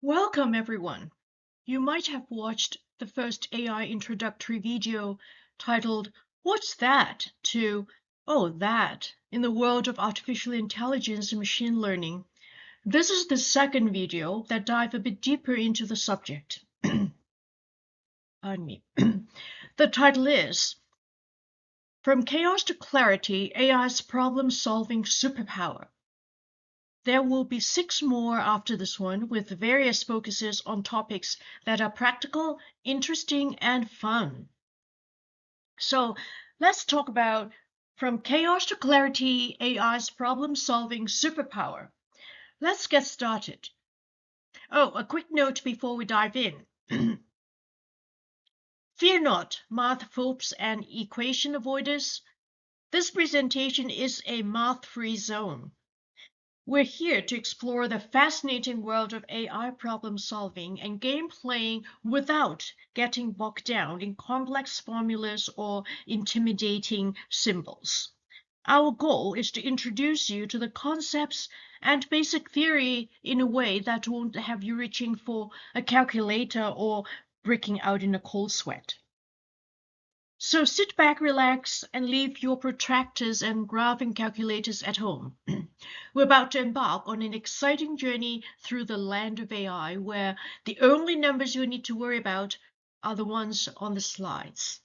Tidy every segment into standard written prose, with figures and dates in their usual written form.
Welcome, everyone. You might have watched the first AI introductory video titled, "What's that?" to "Oh, that," in the world of artificial intelligence and machine learning. This is the second video that dive a bit deeper into the subject. Pardon me. The title is From Chaos to Clarity, AI's Problem-Solving Superpower. There will be 6 more after this one with various focuses on topics that are practical, interesting, and fun. So let's talk about From Chaos to Clarity, AI's Problem-Solving Superpower. Let's get started. Oh, a quick note before we dive in. Fear not, math phobes and equation avoiders. This presentation is a math-free zone. We're here to explore the fascinating world of AI problem solving and game playing without getting bogged down in complex formulas or intimidating symbols. Our goal is to introduce you to the concepts and basic theory in a way that won't have you reaching for a calculator or breaking out in a cold sweat. So sit back, relax, and leave your protractors and graphing calculators at home. We're about to embark on an exciting journey through the land of AI, where the only numbers you need to worry about are the ones on the slides.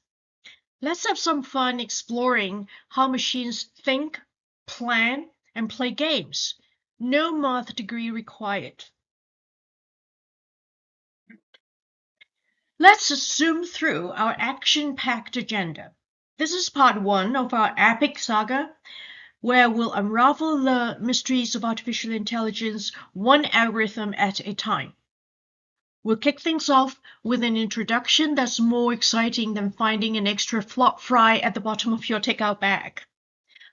Let's have some fun exploring how machines think, plan, and play games. No math degree required. Let's zoom through our action-packed agenda. This is part 1 of our epic saga, where we'll unravel the mysteries of artificial intelligence one algorithm at a time. We'll kick things off with an introduction that's more exciting than finding an extra flop fry at the bottom of your takeout bag.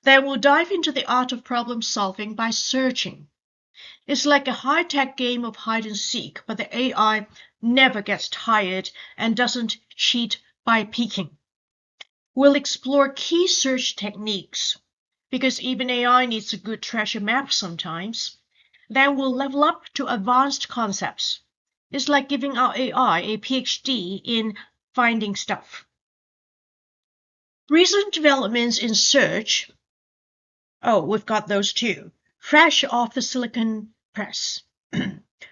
Then we'll dive into the art of problem solving by searching. It's like a high-tech game of hide and seek, but the AI never gets tired and doesn't cheat by peeking. We'll explore key search techniques, because even AI needs a good treasure map sometimes. Then we'll level up to advanced concepts. It's like giving our AI a PhD in finding stuff. Recent developments in search, we've got those too, fresh off the silicon press.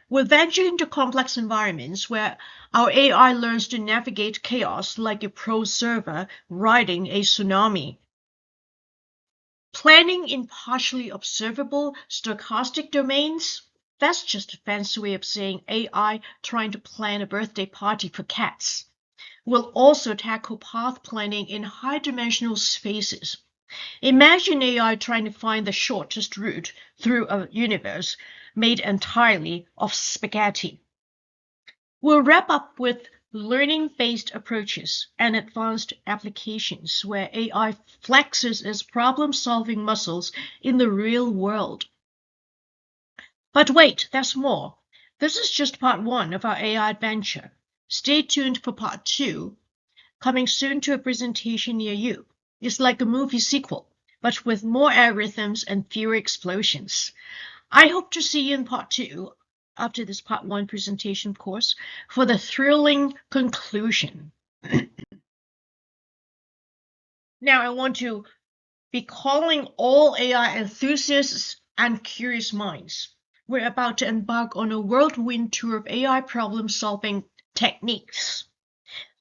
We'll venture into complex environments where our AI learns to navigate chaos like a pro server riding a tsunami. Planning in partially observable stochastic domains, that's just a fancy way of saying AI trying to plan a birthday party for cats. We'll also tackle path planning in high-dimensional spaces. Imagine AI trying to find the shortest route through a universe made entirely of spaghetti. We'll wrap up with learning-based approaches and advanced applications where AI flexes its problem-solving muscles in the real world. But wait, there's more. This is just part 1 of our AI adventure. Stay tuned for part 2, coming soon to a presentation near you. It's like a movie sequel, but with more algorithms and fewer explosions. I hope to see you in part 2, after this part 1 presentation, of course, for the thrilling conclusion. Now I want to be calling all AI enthusiasts and curious minds. We're about to embark on a whirlwind tour of AI problem-solving techniques.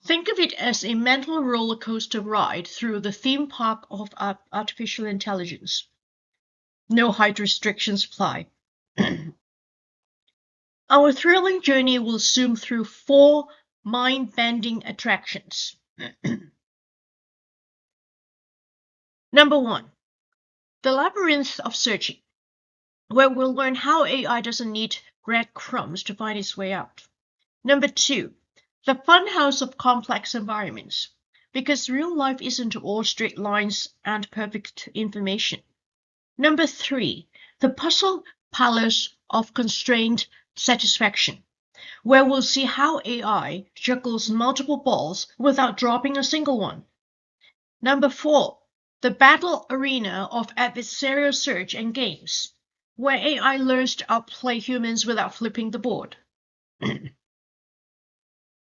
Think of it as a mental roller coaster ride through the theme park of artificial intelligence. No height restrictions apply. Our thrilling journey will zoom through 4 mind-bending attractions. Number 1, the labyrinth of searching, where we'll learn how AI doesn't need breadcrumbs to find its way out. Number 2, the funhouse of complex environments, because real life isn't all straight lines and perfect information. Number 3, the puzzle palace of constrained satisfaction, where we'll see how AI juggles multiple balls without dropping a single one. Number 4, the battle arena of adversarial search and games, where AI learns to outplay humans without flipping the board.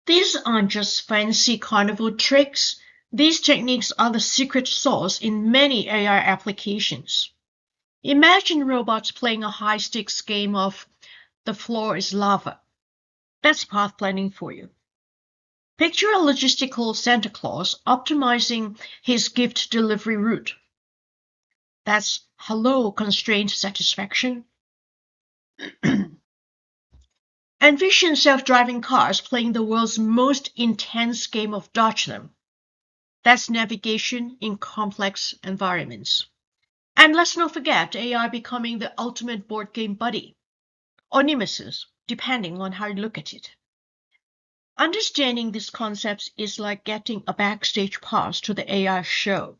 These aren't just fancy carnival tricks. These techniques are the secret sauce in many AI applications. Imagine robots playing a high-stakes game of the floor is lava. That's path planning for you. Picture a logistical Santa Claus optimizing his gift delivery route. That's hello constraint satisfaction. Envision self-driving cars playing the world's most intense game of dodge them. That's navigation in complex environments. And let's not forget AI becoming the ultimate board game buddy, or nemesis, depending on how you look at it. Understanding these concepts is like getting a backstage pass to the AI show.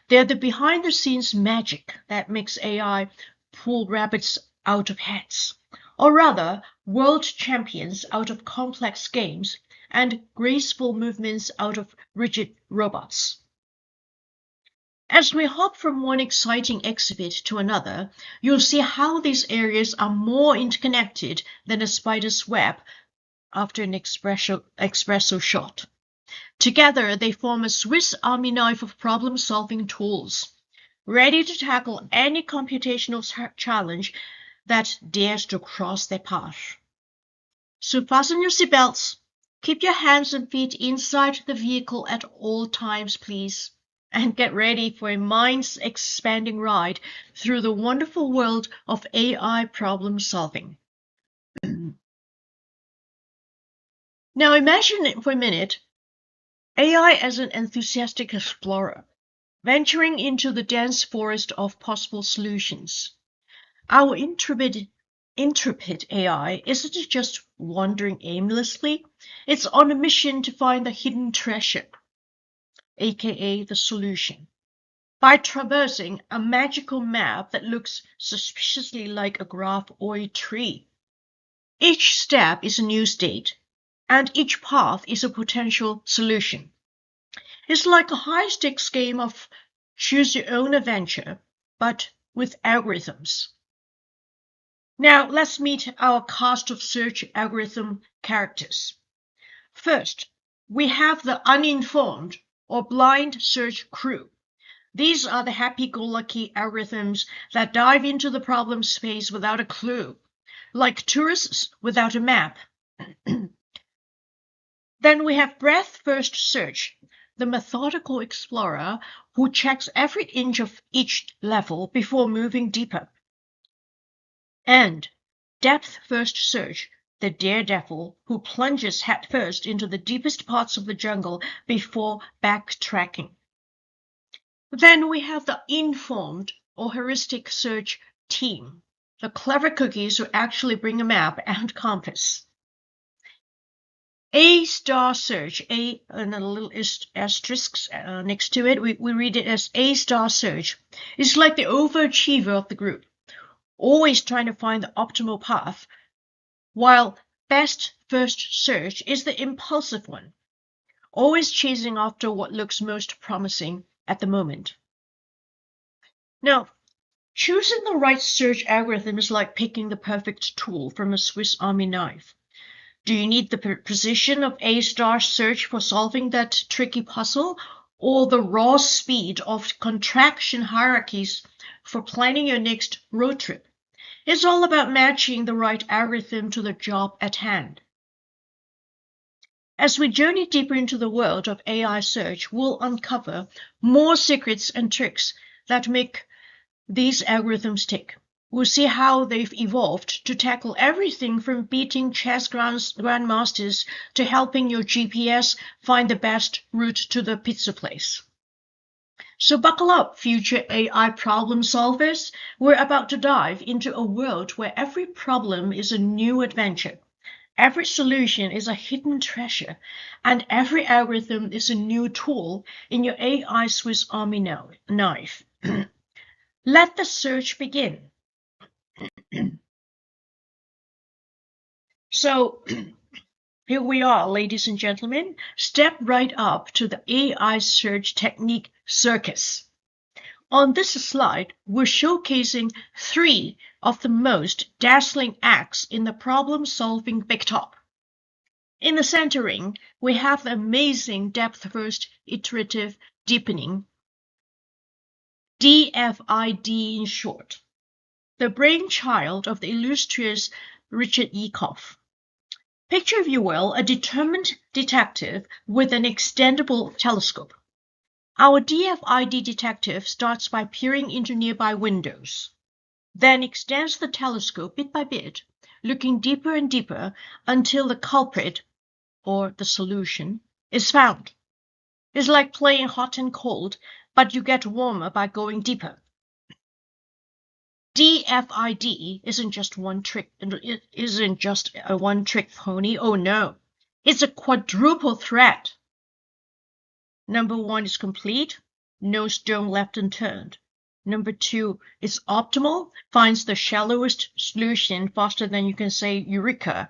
They're the behind-the-scenes magic that makes AI pull rabbits out of hats, or rather, world champions out of complex games and graceful movements out of rigid robots. As we hop from one exciting exhibit to another, you'll see how these areas are more interconnected than a spider's web after an espresso shot. Together, they form a Swiss Army knife of problem-solving tools, ready to tackle any computational challenge that dares to cross their path. So fasten your seatbelts, keep your hands and feet inside the vehicle at all times, please, and get ready for a mind-expanding ride through the wonderful world of AI problem-solving. Now imagine for a minute AI as an enthusiastic explorer, venturing into the dense forest of possible solutions. Our intrepid AI isn't just wandering aimlessly, it's on a mission to find the hidden treasure, aka the solution, by traversing a magical map that looks suspiciously like a graph or a tree. Each step is a new state, and each path is a potential solution. It's like a high-stakes game of choose-your-own-adventure, but with algorithms. Now let's meet our cast of search algorithm characters. First, we have the uninformed or blind search crew. These are the happy-go-lucky algorithms that dive into the problem space without a clue, like tourists without a map. Then we have breadth-first search, the methodical explorer who checks every inch of each level before moving deeper. And depth-first search, the daredevil who plunges headfirst into the deepest parts of the jungle before backtracking. Then we have the informed or heuristic search team, the clever cookies who actually bring a map and compass. A-star search, A and a little asterisk next to it, we read it as A-star search. It's like the overachiever of the group, always trying to find the optimal path, while best first search is the impulsive one, always chasing after what looks most promising at the moment. Now, choosing the right search algorithm is like picking the perfect tool from a Swiss Army knife. Do you need the precision of A-star search for solving that tricky puzzle, or the raw speed of contraction hierarchies for planning your next road trip? It's all about matching the right algorithm to the job at hand. As we journey deeper into the world of AI search, we'll uncover more secrets and tricks that make these algorithms tick. We'll see how they've evolved to tackle everything from beating chess grandmasters to helping your GPS find the best route to the pizza place. So buckle up, future AI problem solvers. We're about to dive into a world where every problem is a new adventure, every solution is a hidden treasure, and every algorithm is a new tool in your AI Swiss Army knife. Let the search begin. So here we are, ladies and gentlemen. Step right up to the AI search technique circus. On this slide, we're showcasing 3 of the most dazzling acts in the problem-solving big top. In the centering, we have the amazing depth-first iterative deepening, DFID in short, the brainchild of the illustrious Richard E. Koff. Picture, if you will, a determined detective with an extendable telescope. Our DFID detective starts by peering into nearby windows, then extends the telescope bit by bit, looking deeper and deeper until the culprit, or the solution, is found. It's like playing hot and cold, but you get warmer by going deeper. DFID isn't just it isn't just a one-trick pony. Oh no, it's a quadruple threat. Number 1 is complete, no stone left unturned. Number 2 is optimal, finds the shallowest solution faster than you can say eureka.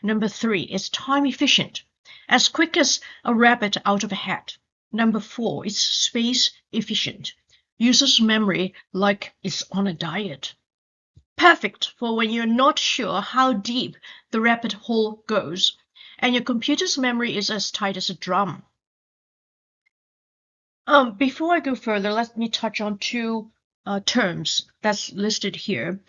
Number 3 is time efficient, as quick as a rabbit out of a hat. Number 4 is space efficient, uses memory like it's on a diet. Perfect for when you're not sure how deep the rabbit hole goes, and your computer's memory is as tight as a drum. Before I go further, let me touch on two terms that's listed here.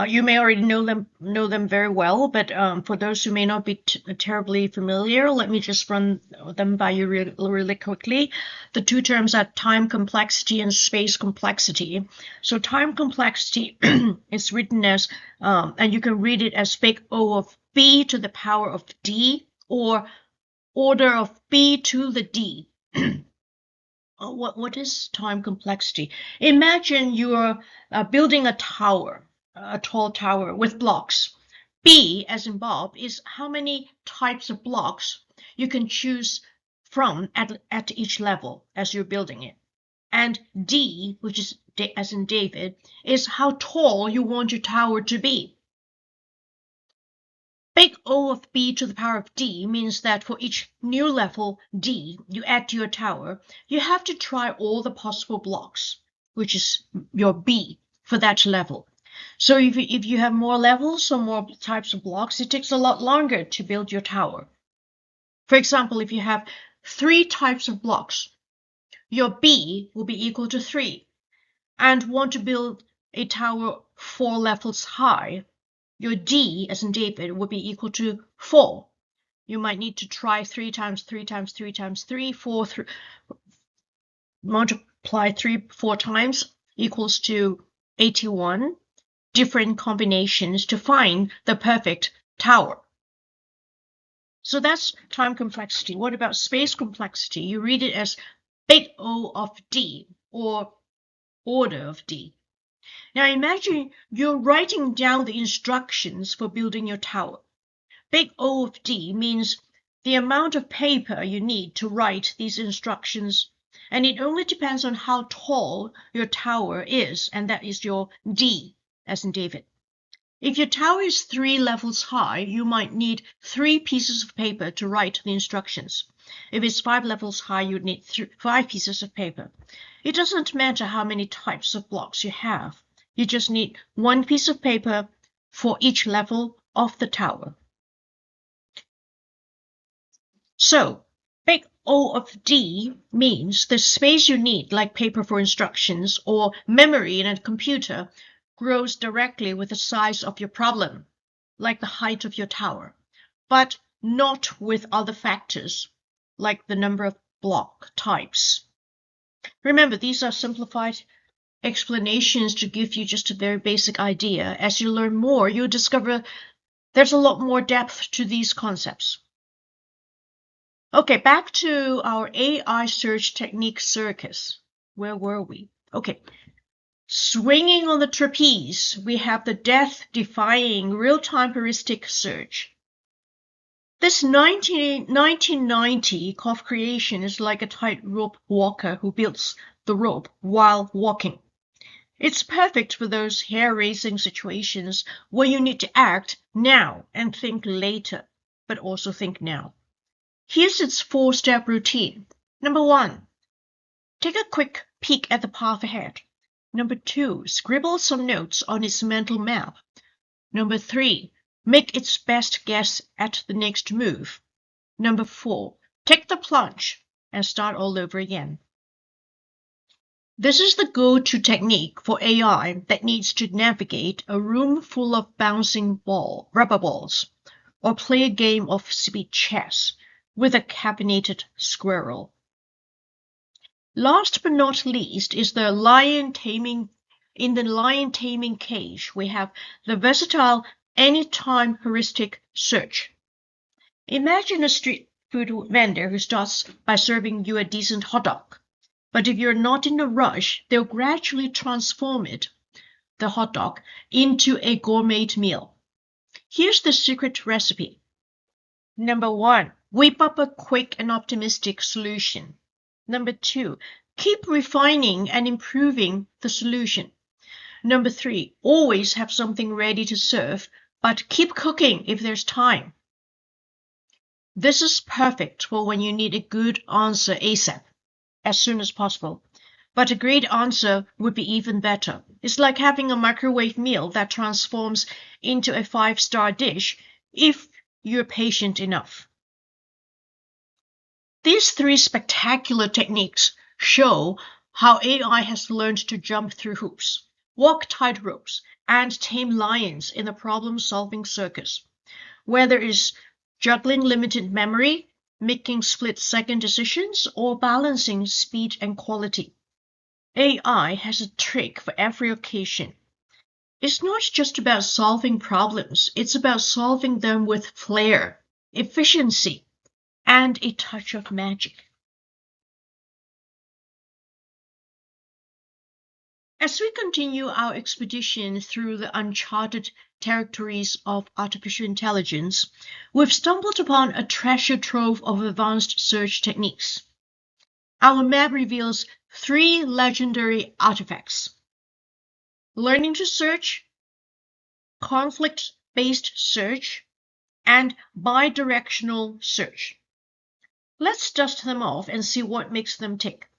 You may already know them very well, but for those who may not be terribly familiar, let me just run them by you really quickly. The two terms are time complexity and space complexity. So time complexity is written as, and you can read it as big O of B to the power of D, or order of B to the D. What is time complexity? Imagine you're building a tower, a tall tower with blocks. B, as in Bob, is how many types of blocks you can choose from at each level as you're building it. And D, which is as in David, is how tall you want your tower to be. Big O of B to the power of D means that for each new level D you add to your tower, you have to try all the possible blocks, which is your B for that level. So if you have more levels or more types of blocks, it takes a lot longer to build your tower. For example, if you have 3 types of blocks, your B will be equal to 3, and want to build a tower 4 levels high, your D, as in David, would be equal to 4. You might need to try 3 times 3 times 3 times 3, 4, multiply 3 4 times equals to 81 different combinations to find the perfect tower. So that's time complexity. What about space complexity? You read it as big O of D, or order of D. Now imagine you're writing down the instructions for building your tower. Big O of D means the amount of paper you need to write these instructions, and it only depends on how tall your tower is, and that is your D, as in David. If your tower is 3 levels high, you might need 3 pieces of paper to write the instructions. If it's 5 levels high, you'd need 5 pieces of paper. It doesn't matter how many types of blocks you have. You just need 1 piece of paper for each level of the tower. So, big O of D means the space you need, like paper for instructions or memory in a computer, grows directly with the size of your problem, like the height of your tower, but not with other factors, like the number of block types. Remember, these are simplified explanations to give you just a very basic idea. As you learn more, you'll discover there's a lot more depth to these concepts. Okay, back to our AI search technique circus. Where were we? Okay. Swinging on the trapeze, we have the death-defying real-time heuristic search. This 1990 Koff creation is like a tightrope walker who builds the rope while walking. It's perfect for those hair-raising situations where you need to act now and think later, but also think now. Here's its 4-step routine. Number 1, take a quick peek at the path ahead. Number 2, scribble some notes on its mental map. Number 3, make its best guess at the next move. Number 4, take the plunge and start all over again. This is the go-to technique for AI that needs to navigate a room full of bouncing rubber balls, or play a game of speed chess with a caffeinated squirrel. Last but not least is the lion taming. In the lion taming cage, we have the versatile anytime heuristic search. Imagine a street food vendor who starts by serving you a decent hot dog. But if you're not in a rush, they'll gradually transform the hot dog, into a gourmet meal. Here's the secret recipe. Number 1, whip up a quick and optimistic solution. Number 2, keep refining and improving the solution. Number 3, always have something ready to serve, but keep cooking if there's time. This is perfect for when you need a good answer ASAP, as soon as possible. But a great answer would be even better. It's like having a microwave meal that transforms into a 5-star dish if you're patient enough. These 3 spectacular techniques show how AI has learned to jump through hoops, walk tight ropes, and tame lions in the problem-solving circus. Whether it's juggling limited memory, making split-second decisions, or balancing speed and quality, AI has a trick for every occasion. It's not just about solving problems, it's about solving them with flair, efficiency, and a touch of magic. As we continue our expedition through the uncharted territories of artificial intelligence, we've stumbled upon a treasure trove of advanced search techniques. Our map reveals 3 legendary artifacts: learning to search, conflict-based search, and bidirectional search. Let's dust them off and see what makes them tick.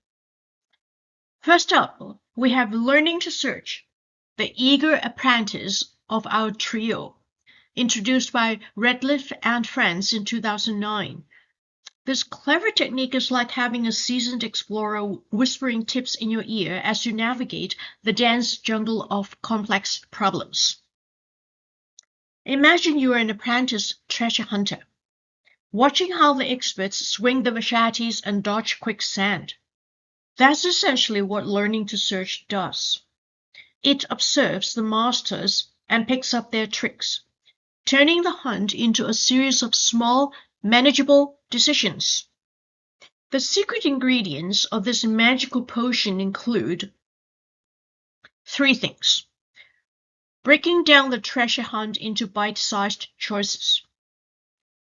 First up, we have learning to search, the eager apprentice of our trio, introduced by Redliff and friends in 2009. This clever technique is like having a seasoned explorer whispering tips in your ear as you navigate the dense jungle of complex problems. Imagine you are an apprentice treasure hunter, watching how the experts swing the machetes and dodge quicksand. That's essentially what learning to search does. It observes the masters and picks up their tricks, turning the hunt into a series of small, manageable decisions. The secret ingredients of this magical potion include 3 things: breaking down the treasure hunt into bite-sized choices,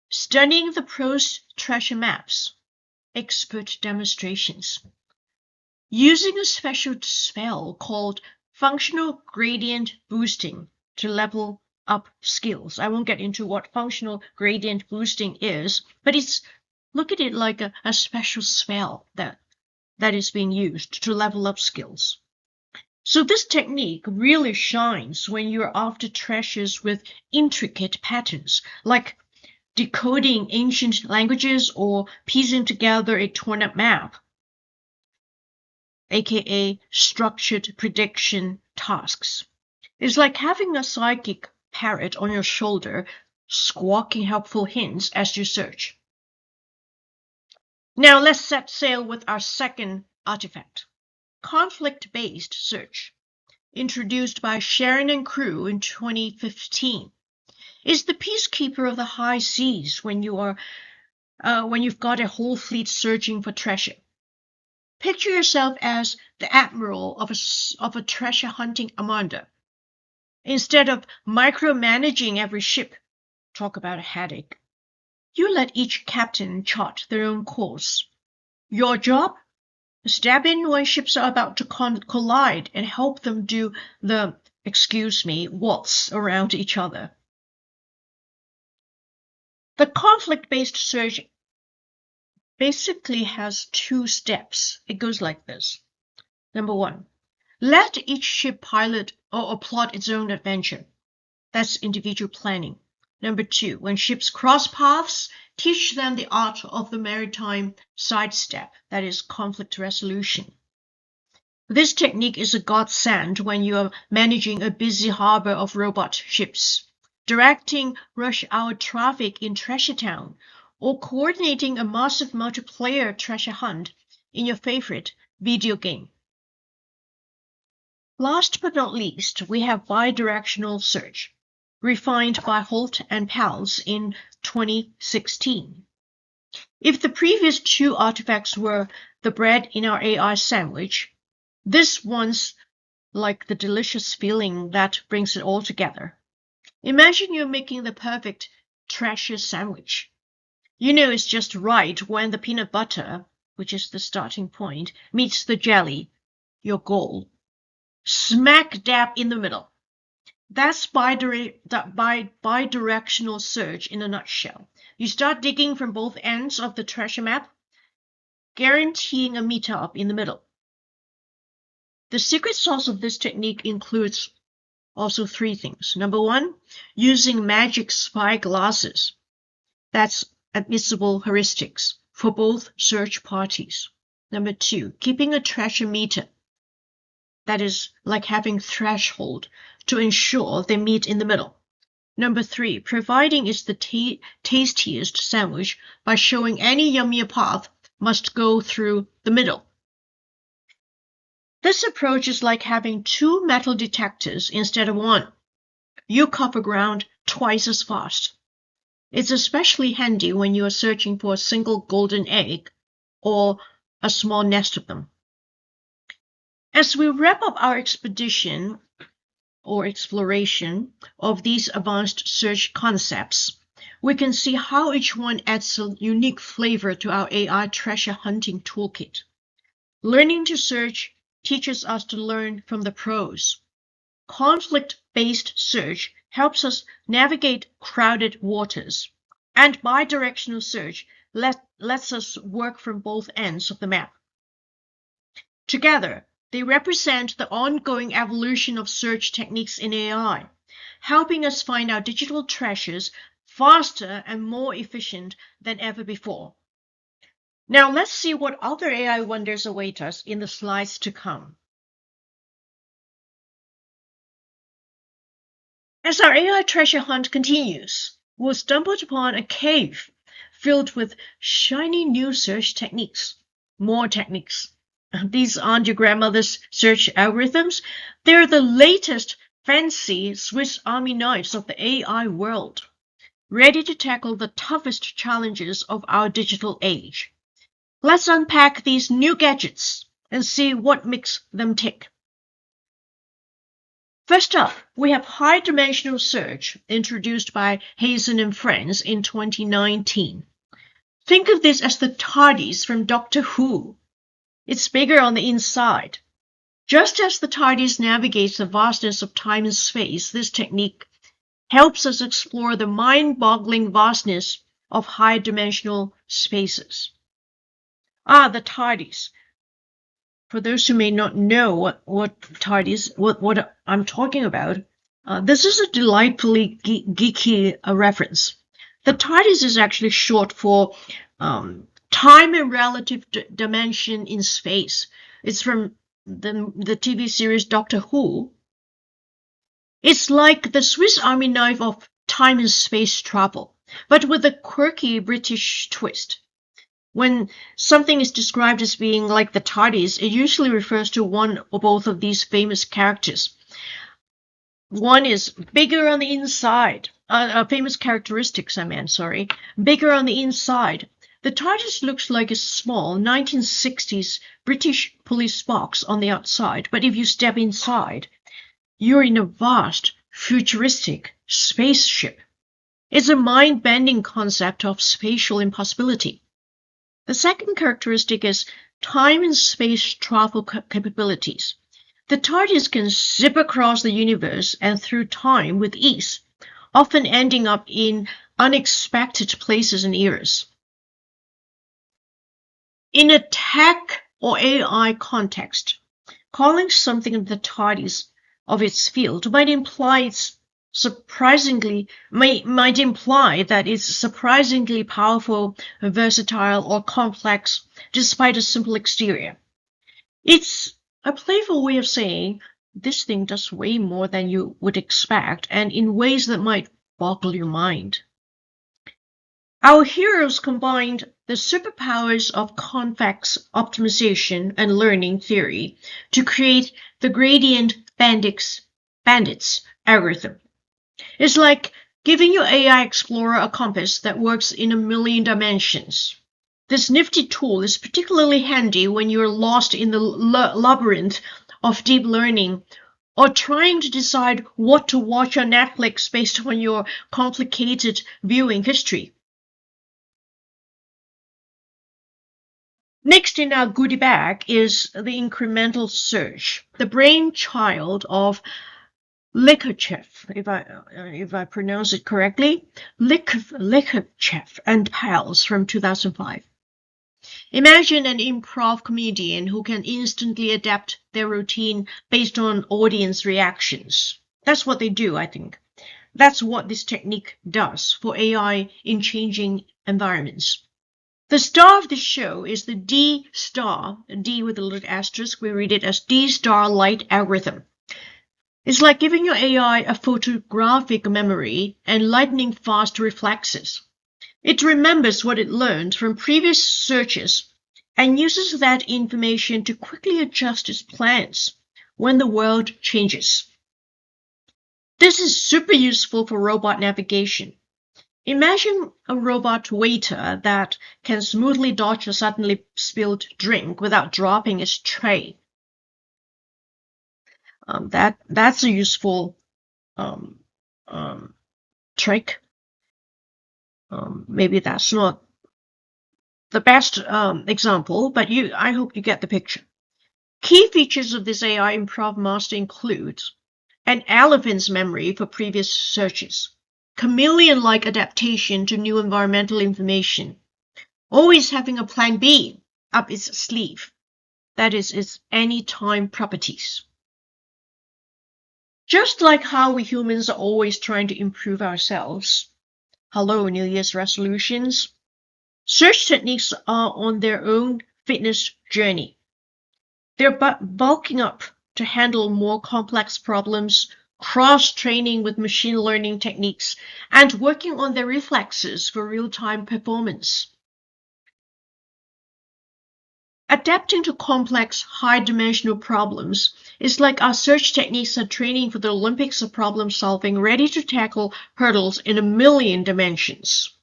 studying the pros' treasure maps, expert demonstrations, using a special spell called functional gradient boosting to level up skills. I won't get into what functional gradient boosting is, but look at it like a special spell that is being used to level up skills. So this technique really shines when you're after treasures with intricate patterns, like decoding ancient languages or piecing together a torn-up map, aka structured prediction tasks. It's like having a psychic parrot on your shoulder, squawking helpful hints as you search. Now let's set sail with our second artifact, conflict-based search, introduced by Sharon and crew in 2015. It's the peacekeeper of the high seas when you've got a whole fleet searching for treasure. Picture yourself as the admiral of a treasure hunting armada. Instead of micromanaging every ship, talk about a headache, you let each captain chart their own course. Your job? Step in when ships are about to collide and help them do the, waltz around each other. The conflict-based search basically has 2 steps. It goes like this. Number 1, let each ship pilot or plot its own adventure. That's individual planning. Number 2, when ships cross paths, teach them the art of the maritime sidestep, that is, conflict resolution. This technique is a godsend when you are managing a busy harbor of robot ships, directing rush hour traffic in Treasure Town, or coordinating a massive multiplayer treasure hunt in your favorite video game. Last but not least, we have bidirectional search, refined by Holt and pals in 2016. If the previous two artifacts were the bread in our AI sandwich, this one's like the delicious feeling that brings it all together. Imagine you're making the perfect treasure sandwich. You know it's just right when the peanut butter, which is the starting point, meets the jelly, your goal. Smack dab in the middle. That's bidirectional search in a nutshell. You start digging from both ends of the treasure map, guaranteeing a meetup in the middle. The secret sauce of this technique includes also 3 things. Number 1, using magic spy glasses. That's admissible heuristics for both search parties. Number 2, keeping a treasure meter. That is like having threshold to ensure they meet in the middle. Number 3, providing it's the tastiest sandwich by showing any yummier path must go through the middle. This approach is like having 2 metal detectors instead of 1. You cover ground twice as fast. It's especially handy when you are searching for a single golden egg or a small nest of them. As we wrap up our expedition or exploration of these advanced search concepts, we can see how each one adds a unique flavor to our AI treasure hunting toolkit. Learning to search teaches us to learn from the pros. Conflict-based search helps us navigate crowded waters, and bidirectional search lets us work from both ends of the map. Together, they represent the ongoing evolution of search techniques in AI, helping us find our digital treasures faster and more efficient than ever before. Now let's see what other AI wonders await us in the slides to come. As our AI treasure hunt continues, we'll stumble upon a cave filled with shiny new search techniques. More techniques. These aren't your grandmother's search algorithms. They're the latest fancy Swiss Army knives of the AI world, ready to tackle the toughest challenges of our digital age. Let's unpack these new gadgets and see what makes them tick. First up, we have high-dimensional search, introduced by Hazen and friends in 2019. Think of this as the TARDIS from Doctor Who. It's bigger on the inside. Just as the TARDIS navigates the vastness of time and space, this technique helps us explore the mind-boggling vastness of high-dimensional spaces. The TARDIS. For those who may not know what TARDIS, what I'm talking about, this is a delightfully geeky reference. The TARDIS is actually short for time and relative dimension in space. It's from the TV series Doctor Who. It's like the Swiss Army knife of time and space travel, but with a quirky British twist. When something is described as being like the TARDIS, it usually refers to one or both of these famous characters. One is bigger on the inside. Famous characteristics, bigger on the inside. The TARDIS looks like a small 1960s British police box on the outside, but if you step inside, you're in a vast, futuristic spaceship. It's a mind-bending concept of spatial impossibility. The second characteristic is time and space travel capabilities. The TARDIS can zip across the universe and through time with ease, often ending up in unexpected places and eras. In a tech or AI context, calling something the TARDIS of its field might imply it's might imply that it's surprisingly powerful, versatile, or complex despite a simple exterior. It's a playful way of saying this thing does way more than you would expect and in ways that might boggle your mind. Our heroes combined the superpowers of convex optimization and learning theory to create the gradient bandits algorithm. It's like giving your AI Explorer a compass that works in a million dimensions. This nifty tool is particularly handy when you're lost in the labyrinth of deep learning or trying to decide what to watch on Netflix based on your complicated viewing history. Next in our goodie bag is the incremental search, the brainchild of Likhachov, if I pronounce it correctly, Likhachov and pals from 2005. Imagine an improv comedian who can instantly adapt their routine based on audience reactions. That's what they do, I think. That's what this technique does for AI in changing environments. The star of the show is the D-star, D with a little asterisk, we read it as D-star light algorithm. It's like giving your AI a photographic memory and lightning fast reflexes. It remembers what it learned from previous searches and uses that information to quickly adjust its plans when the world changes. This is super useful for robot navigation. Imagine a robot waiter that can smoothly dodge a suddenly spilled drink without dropping its tray. That's a useful trick. Maybe that's not the best example, but I hope you get the picture. Key features of this AI Improv Master include an elephant's memory for previous searches, chameleon-like adaptation to new environmental information, always having a plan B up its sleeve, that is, its anytime properties. Just like how we humans are always trying to improve ourselves. Hello, New Year's resolutions. Search techniques are on their own fitness journey. They're bulking up to handle more complex problems, cross-training with machine learning techniques, and working on their reflexes for real-time performance. Adapting to complex, high-dimensional problems is like our search techniques are training for the Olympics of problem solving, ready to tackle hurdles in a million dimensions.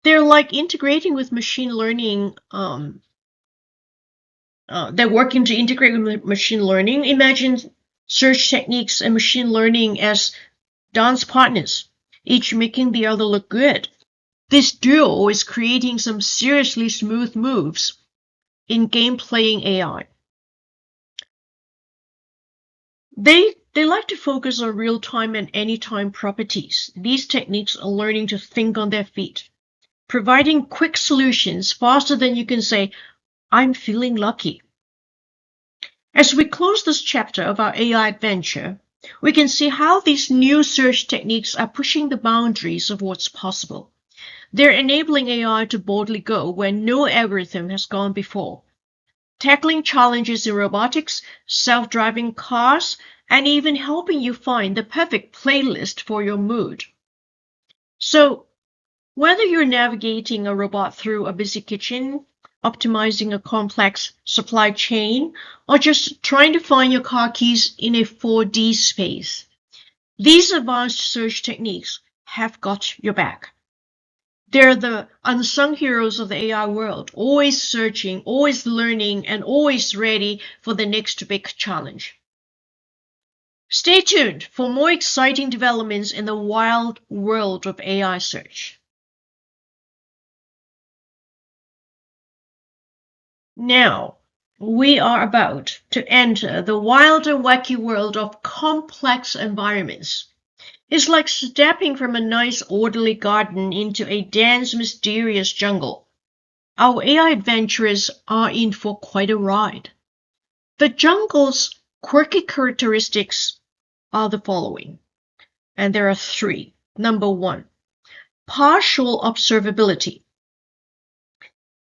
They're like integrating with machine learning. They're working to integrate with machine learning. Imagine search techniques and machine learning as dance partners, each making the other look good. This duo is creating some seriously smooth moves in game-playing AI. They like to focus on real-time and anytime properties. These techniques are learning to think on their feet, providing quick solutions faster than you can say, I'm feeling lucky. As we close this chapter of our AI adventure, we can see how these new search techniques are pushing the boundaries of what's possible. They're enabling AI to boldly go where no algorithm has gone before, tackling challenges in robotics, self-driving cars, and even helping you find the perfect playlist for your mood. So, whether you're navigating a robot through a busy kitchen, optimizing a complex supply chain, or just trying to find your car keys in a 4D space, these advanced search techniques have got your back. They're the unsung heroes of the AI world, always searching, always learning, and always ready for the next big challenge. Stay tuned for more exciting developments in the wild world of AI search. Now, we are about to enter the wild and wacky world of complex environments. It's like stepping from a nice orderly garden into a dense, mysterious jungle. Our AI adventurers are in for quite a ride. The jungle's quirky characteristics are the following, and there are three. Number one, partial observability.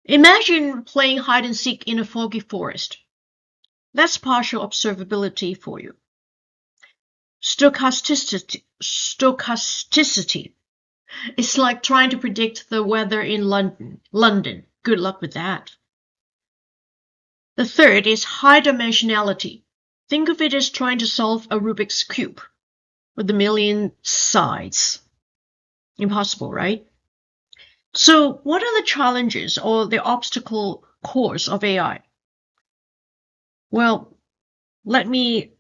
Imagine playing hide and seek in a foggy forest. That's partial observability for you. Stochasticity. It's like trying to predict the weather in London. Good luck with that. The third is high dimensionality. Think of it as trying to solve a Rubik's Cube with a million sides. Impossible, right? So what are the challenges or the obstacle course of AI? Well, let me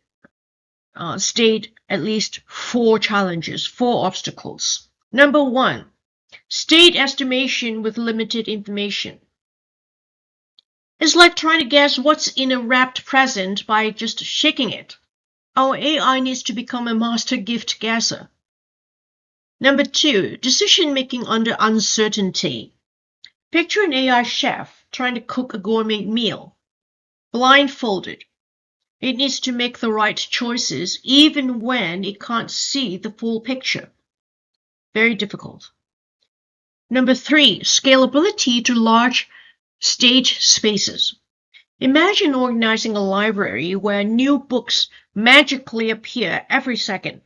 state at least four challenges, four obstacles. Number one, state estimation with limited information. It's like trying to guess what's in a wrapped present by just shaking it. Our AI needs to become a master gift guesser. Number two, decision making under uncertainty. Picture an AI chef trying to cook a gourmet meal. Blindfolded. It needs to make the right choices even when it can't see the full picture. Very difficult. Number three, scalability to large stage spaces. Imagine organizing a library where new books magically appear every second.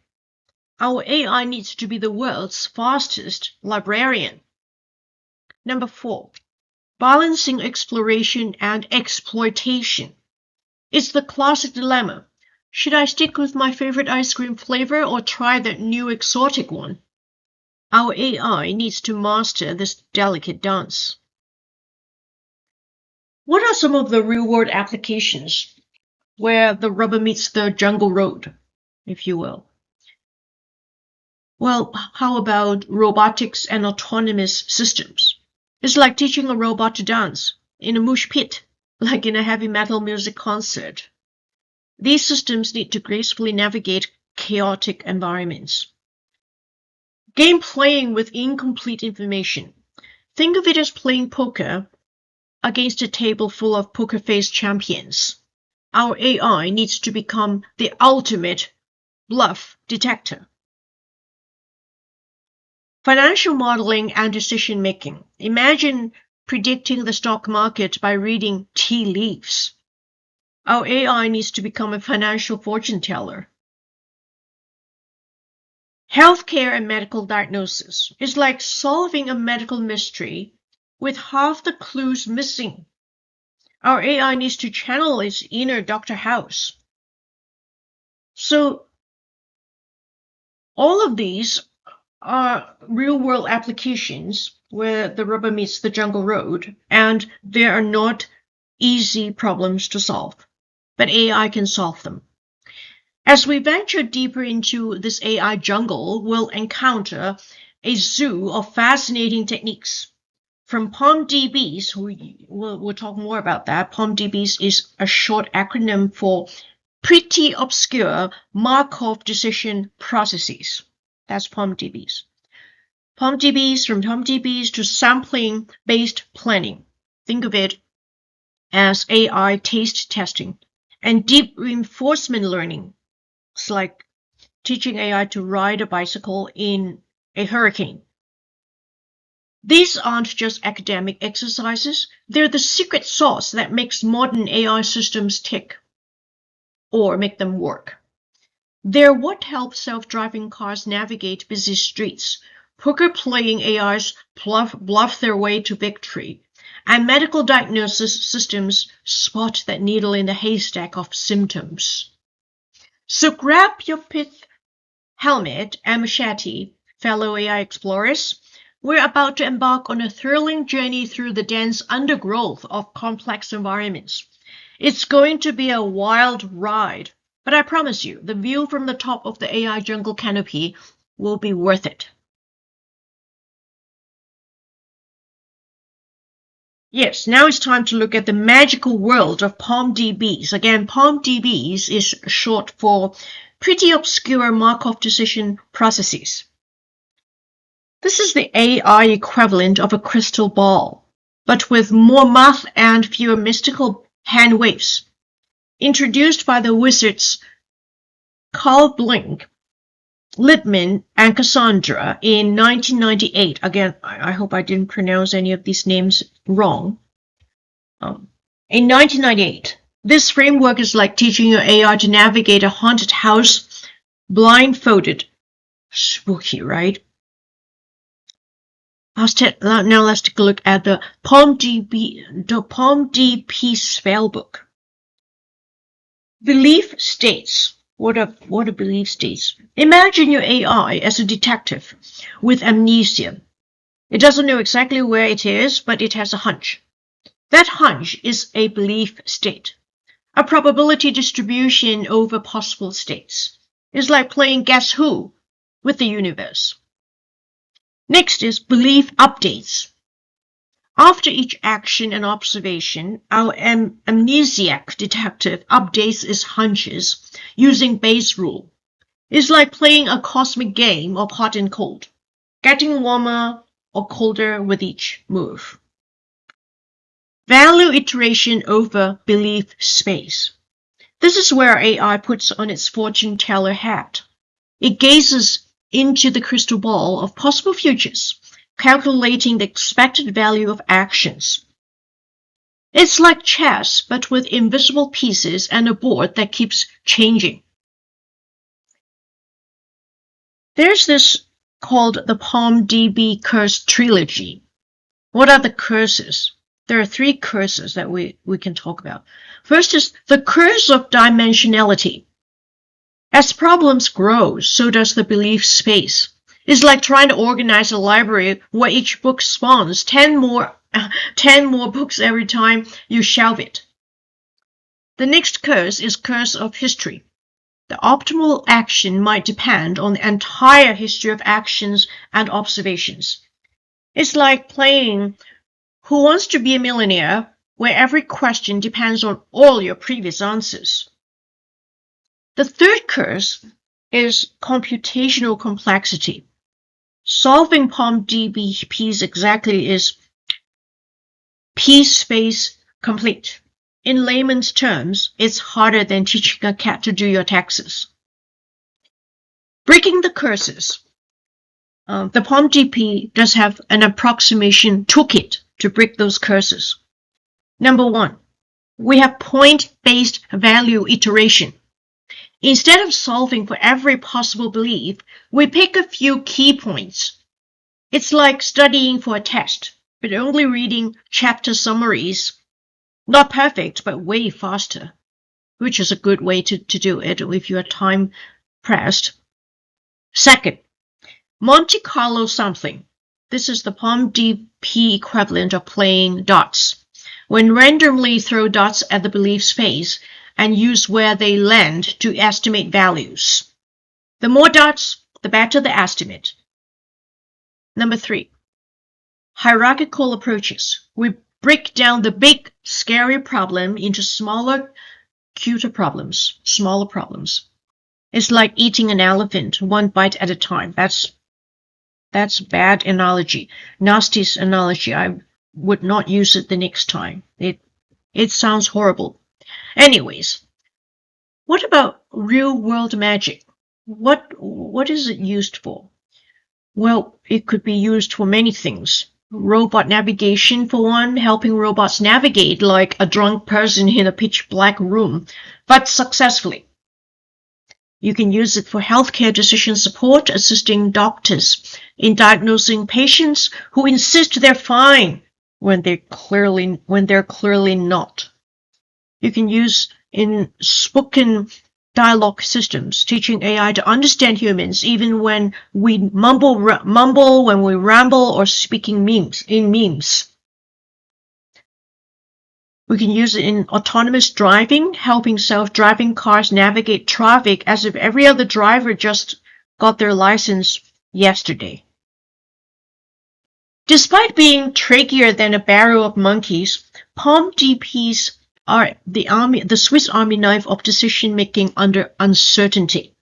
Our AI needs to be the world's fastest librarian. Number four, balancing exploration and exploitation. It's the classic dilemma. Should I stick with my favorite ice cream flavor or try that new exotic one? Our AI needs to master this delicate dance. What are some of the real-world applications where the rubber meets the jungle road, if you will? Well, how about robotics and autonomous systems? It's like teaching a robot to dance in a mosh pit, like in a heavy metal music concert. These systems need to gracefully navigate chaotic environments. Game playing with incomplete information. Think of it as playing poker against a table full of poker face champions. Our AI needs to become the ultimate bluff detector. Financial modeling and decision making. Imagine predicting the stock market by reading tea leaves. Our AI needs to become a financial fortune teller. Healthcare and medical diagnosis is like solving a medical mystery with half the clues missing. Our AI needs to channel its inner Dr. House. So all of these are real-world applications where the rubber meets the jungle road, and they are not easy problems to solve, but AI can solve them. As we venture deeper into this AI jungle, we'll encounter a zoo of fascinating techniques. From POMDBs, we'll talk more about that. POMDBs is a short acronym for Pretty Obscure Markov Decision Processes. That's POMDBs. POMDBs, from POMDBs to sampling-based planning. Think of it as AI taste testing. And deep reinforcement learning. It's like teaching AI to ride a bicycle in a hurricane. These aren't just academic exercises. They're the secret sauce that makes modern AI systems tick or make them work. They're what helps self-driving cars navigate busy streets, poker-playing AIs bluff their way to victory, and medical diagnosis systems spot that needle in the haystack of symptoms. So grab your pith helmet and machete, fellow AI explorers. We're about to embark on a thrilling journey through the dense undergrowth of complex environments. It's going to be a wild ride, but I promise you, the view from the top of the AI jungle canopy will be worth it. Yes, now it's time to look at the magical world of POMDBs. Again, POMDBs is short for Pretty Obscure Markov Decision Processes. This is the AI equivalent of a crystal ball, but with more math and fewer mystical hand waves. Introduced by the wizards Carl Blink, Littman, and Cassandra in 1998. Again, I hope I didn't pronounce any of these names wrong. In 1998, this framework is like teaching your AI to navigate a haunted house blindfolded. Spooky, right? Now let's take a look at the PalmDB spellbook. Belief states. What are belief states? Imagine your AI as a detective with amnesia. It doesn't know exactly where it is, but it has a hunch. That hunch is a belief state, a probability distribution over possible states. It's like playing Guess Who with the universe. Next is belief updates. After each action and observation, our amnesiac detective updates its hunches using Bayes' rule. It's like playing a cosmic game of hot and cold, getting warmer or colder with each move. Value iteration over belief space. This is where AI puts on its fortune teller hat. It gazes into the crystal ball of possible futures, calculating the expected value of actions. It's like chess, but with invisible pieces and a board that keeps changing. There's this called the PalmDB curse trilogy. What are the curses? There are 3 curses that we can talk about. First is the curse of dimensionality. As problems grow, so does the belief space. It's like trying to organize a library where each book spawns 10 more books every time you shelve it. The next curse is curse of history. The optimal action might depend on the entire history of actions and observations. It's like playing Who Wants to Be a Millionaire, where every question depends on all your previous answers. The third curse is computational complexity. Solving PalmDB's exactly is P-space complete. In layman's terms, it's harder than teaching a cat to do your taxes. Breaking the curses. The PalmDB does have an approximation toolkit to break those curses. Number 1, we have point-based value iteration. Instead of solving for every possible belief, we pick a few key points. It's like studying for a test, but only reading chapter summaries. Not perfect, but way faster, which is a good way to do it if you are time pressed. Second, Monte Carlo sampling. This is the PalmDB equivalent of playing dots. When randomly throw dots at the belief space and use where they land to estimate values. The more dots, the better the estimate. Number 3, hierarchical approaches. We break down the big, scary problem into smaller, cuter problems, smaller problems. It's like eating an elephant, one bite at a time. That's bad analogy. Nasty's analogy. I would not use it the next time. It sounds horrible. Anyways, what about real-world magic? What is it used for? Well, it could be used for many things. Robot navigation, for one, helping robots navigate like a drunk person in a pitch-black room, but successfully. You can use it for healthcare decision support, assisting doctors in diagnosing patients who insist they're fine when they're clearly not. You can use in spoken dialogue systems, teaching AI to understand humans even when we mumble, when we ramble, or speaking in memes. We can use it in autonomous driving, helping self-driving cars navigate traffic as if every other driver just got their license yesterday. Despite being trickier than a barrel of monkeys, PalmDBs are the Swiss Army knife of decision-making under uncertainty.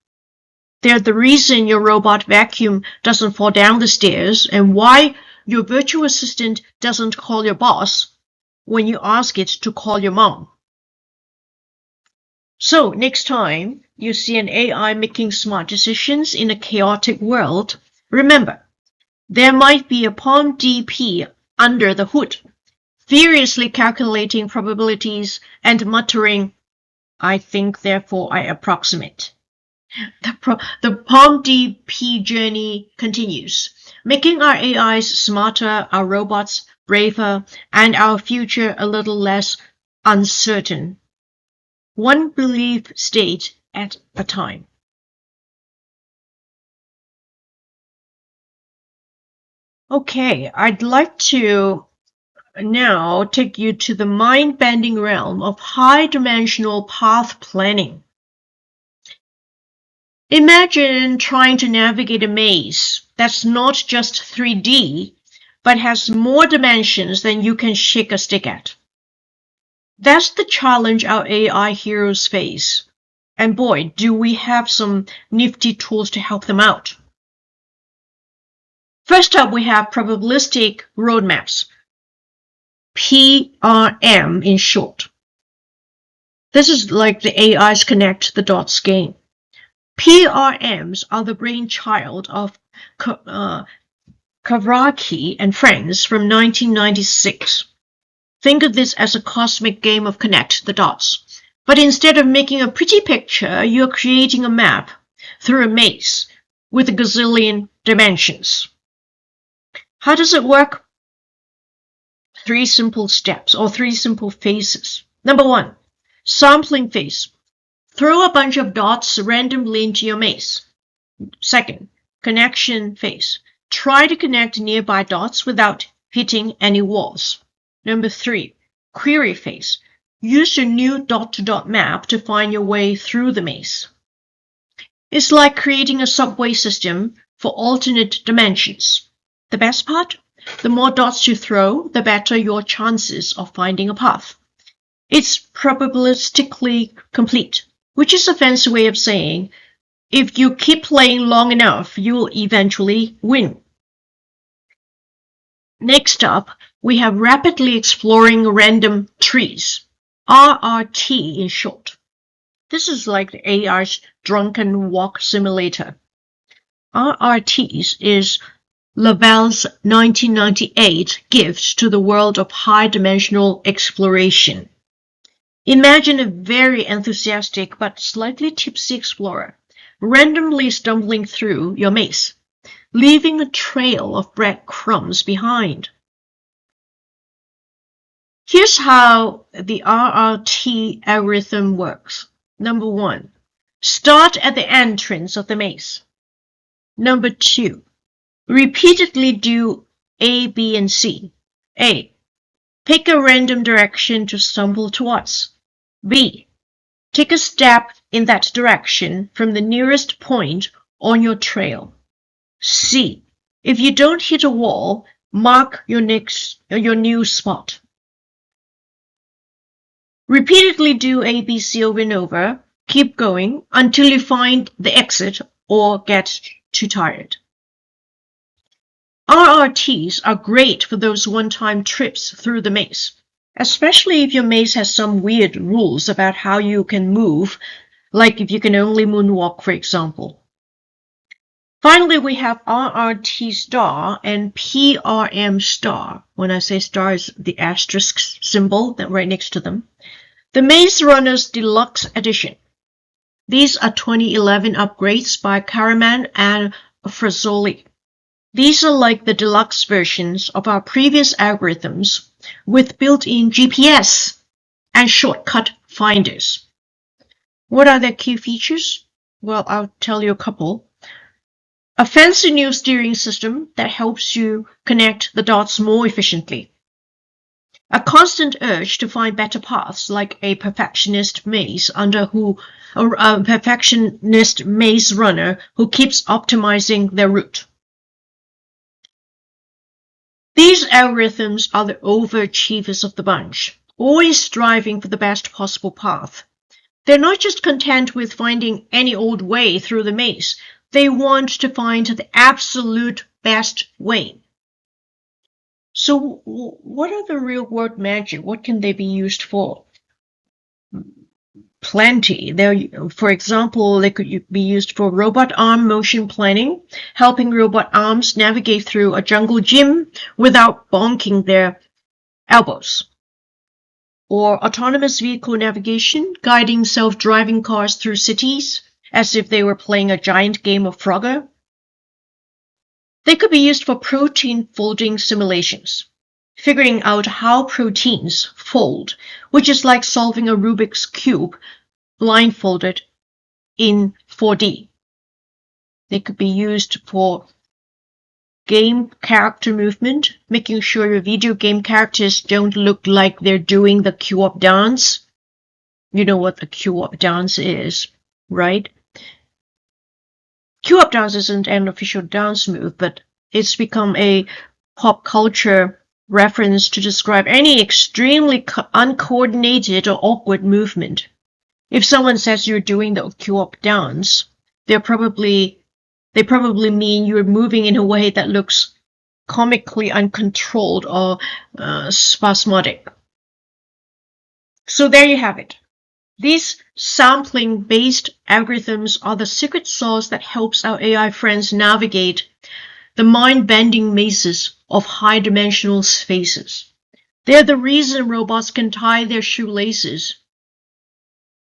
They're the reason your robot vacuum doesn't fall down the stairs and why your virtual assistant doesn't call your boss when you ask it to call your mom. So next time you see an AI making smart decisions in a chaotic world, remember, there might be a PaLM-DP under the hood, furiously calculating probabilities and muttering, "I think, therefore I approximate." The PaLM-DP journey continues, making our AIs smarter, our robots braver, and our future a little less uncertain. One belief state at a time. Okay, I'd like to now take you to the mind-bending realm of high-dimensional path planning. Imagine trying to navigate a maze that's not just 3D, but has more dimensions than you can shake a stick at. That's the challenge our AI heroes face. And boy, do we have some nifty tools to help them out. First up, we have probabilistic roadmaps, PRM in short. This is like the AI's connect the dots game. PRMs are the brainchild of Kavraki and friends from 1996. Think of this as a cosmic game of connect the dots. But instead of making a pretty picture, you're creating a map through a maze with a gazillion dimensions. How does it work? 3 simple steps or 3 simple phases. Number 1, sampling phase. Throw a bunch of dots randomly into your maze. Second, connection phase. Try to connect nearby dots without hitting any walls. Number 3, query phase. Use your new dot-to-dot map to find your way through the maze. It's like creating a subway system for alternate dimensions. The best part? The more dots you throw, the better your chances of finding a path. It's probabilistically complete, which is a fancy way of saying, if you keep playing long enough, you'll eventually win. Next up, we have rapidly exploring random trees, RRT in short. This is like the AI's drunken walk simulator. RRTs is Laval's 1998 gift to the world of high-dimensional exploration. Imagine a very enthusiastic but slightly tipsy explorer randomly stumbling through your maze, leaving a trail of breadcrumbs behind. Here's how the RRT algorithm works. Number 1, start at the entrance of the maze. Number 2, repeatedly do A, B, and C. A, pick a random direction to stumble towards. B, take a step in that direction from the nearest point on your trail. C, if you don't hit a wall, mark your new spot. Repeatedly do A, B, C over and over. Keep going until you find the exit or get too tired. RRTs are great for those one-time trips through the maze, especially if your maze has some weird rules about how you can move, like if you can only moonwalk, for example. Finally, we have RRT star and PRM star. When I say star, is the asterisk symbol that right next to them. The Maze Runners Deluxe Edition. These are 2011 upgrades by Karaman and Frazzoli. These are like the deluxe versions of our previous algorithms with built-in GPS and shortcut finders. What are their key features? Well, I'll tell you a couple. A fancy new steering system that helps you connect the dots more efficiently. A constant urge to find better paths, like a perfectionist maze runner who keeps optimizing their route. These algorithms are the overachievers of the bunch, always striving for the best possible path. They're not just content with finding any old way through the maze. They want to find the absolute best way. So what are the real-world magic? What can they be used for? plenty. For example, they could be used for robot arm motion planning, helping robot arms navigate through a jungle gym without bonking their elbows. Or autonomous vehicle navigation, guiding self-driving cars through cities as if they were playing a giant game of Frogger. They could be used for protein folding simulations, figuring out how proteins fold, which is like solving a Rubik's Cube blindfolded in 4D. They could be used for game character movement, making sure your video game characters don't look like they're doing the queue-up dance. You know what the queue-up dance is, right? Queue-up dance isn't an official dance move, but it's become a pop culture reference to describe any extremely uncoordinated or awkward movement. If someone says you're doing the queue-up dance, they probably mean you're moving in a way that looks comically uncontrolled or spasmodic. So there you have it. These sampling-based algorithms are the secret sauce that helps our AI friends navigate the mind-bending mazes of high-dimensional spaces. They're the reason robots can tie their shoelaces,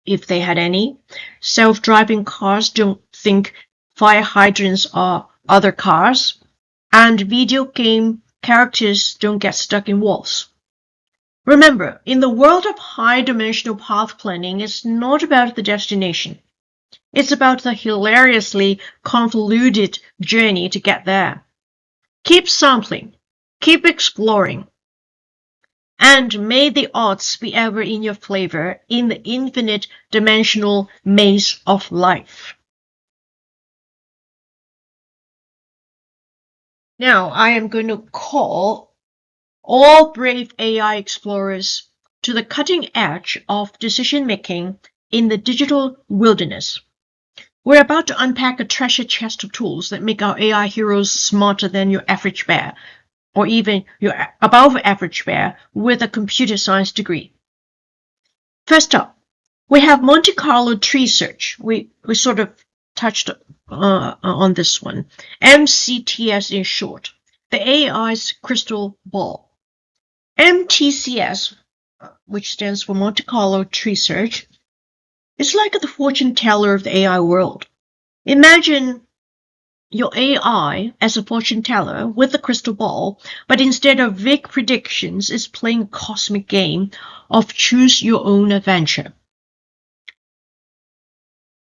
if they had any. Self-driving cars don't think fire hydrants are other cars, and video game characters don't get stuck in walls. Remember, in the world of high-dimensional path planning, it's not about the destination. It's about the hilariously convoluted journey to get there. Keep sampling, keep exploring, and may the odds be ever in your favor in the infinite dimensional maze of life. Now, I am going to call all brave AI explorers to the cutting edge of decision-making in the digital wilderness. We're about to unpack a treasure chest of tools that make our AI heroes smarter than your average bear, or even your above average bear with a computer science degree. First up, we have Monte Carlo tree search. We sort of touched on this one. MCTS in short, the AI's crystal ball. MTCS, which stands for Monte Carlo Tree Search, is like the fortune teller of the AI world. Imagine your AI as a fortune teller with a crystal ball, but instead of vague predictions, it's playing a cosmic game of choose your own adventure.